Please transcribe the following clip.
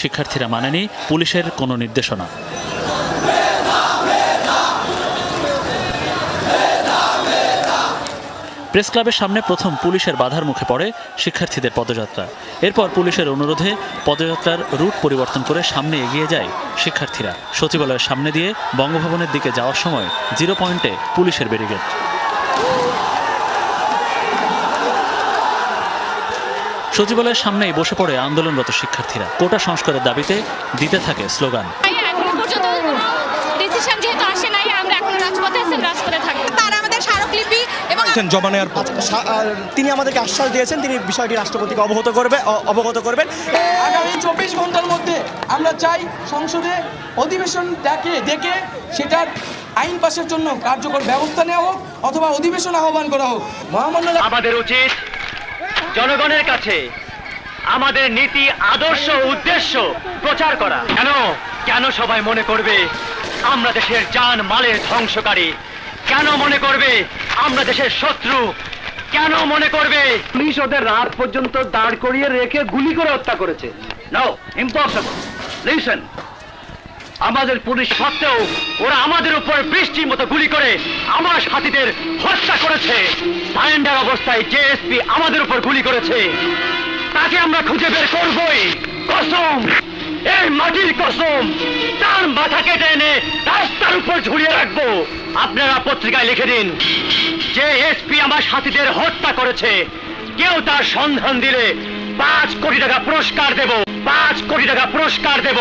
শিক্ষার্থীরা মানেনি পুলিশের কোনো নির্দেশনা। প্রেস ক্লাবের সামনে প্রথম পুলিশের বাধার মুখে পড়ে শিক্ষার্থীদের পদযাত্রা। এরপর পুলিশের অনুরোধে পদযাত্রার রুট পরিবর্তন করে সামনে এগিয়ে যায় শিক্ষার্থীরা। সচিবালয়ের সামনে দিয়ে বঙ্গভবনের দিকে যাওয়ার সময় 0 পয়েন্টে পুলিশের ব্যারিকেড। সচিবালয়ের সামনেই বসে পড়ে আন্দোলনরত শিক্ষার্থীরা। কোটা সংস্কারের দাবিতে দিতে থাকে স্লোগান। জমা নেওয়ার পর তিনি আমাদেরকে আশ্বাস দিয়েছেন তিনি বিষয়টি রাষ্ট্রপতিকে অবগত করবেন। আগামী 24 ঘন্টার মধ্যে আমরা চাই সংসদে অধিবেশন ডেকে সেটার আইন পাশের জন্য কার্যকর ব্যবস্থা নেওয়া হোক অথবা অধিবেশন আহ্বান করা হোক। আমাদের উচিত জনগণের কাছে আমাদের নীতি, আদর্শ, উদ্দেশ্য প্রচার করা। কেন সবাই মনে করবে আমরা দেশের জান মালের ধ্বংসকারী? কেন মনে করবে আমরা দেশের শত্রু? কেন মনে করবে পুলিশ ওদের রাত পর্যন্ত দাঁড় করিয়ে রেখে গুলি করে হত্যা করেছে? No, impossible. লিসেন, আমাদের পুলিশ সত্ত্বেও ওরা আমাদের উপর বৃষ্টির মতো গুলি করে আমার সাথীদের হত্যা করেছে। সারেন্ডার অবস্থায় জেএসপি আমাদের উপর গুলি করেছে, তাকে আমরা খুঁজে বের করবই। কসম, এই মাটির কসম, তার মাথা কেটে এনে রাস্তার উপর ঝুলিয়ে রাখবো। আপনারা পত্রিকায় লিখে দিন যে এসপি আমার সাথীদের হত্যা করেছে, কেউ তার সন্ধান দিলে 5 কোটি টাকা পুরস্কার দেব, 5 কোটি টাকা পুরস্কার দেব।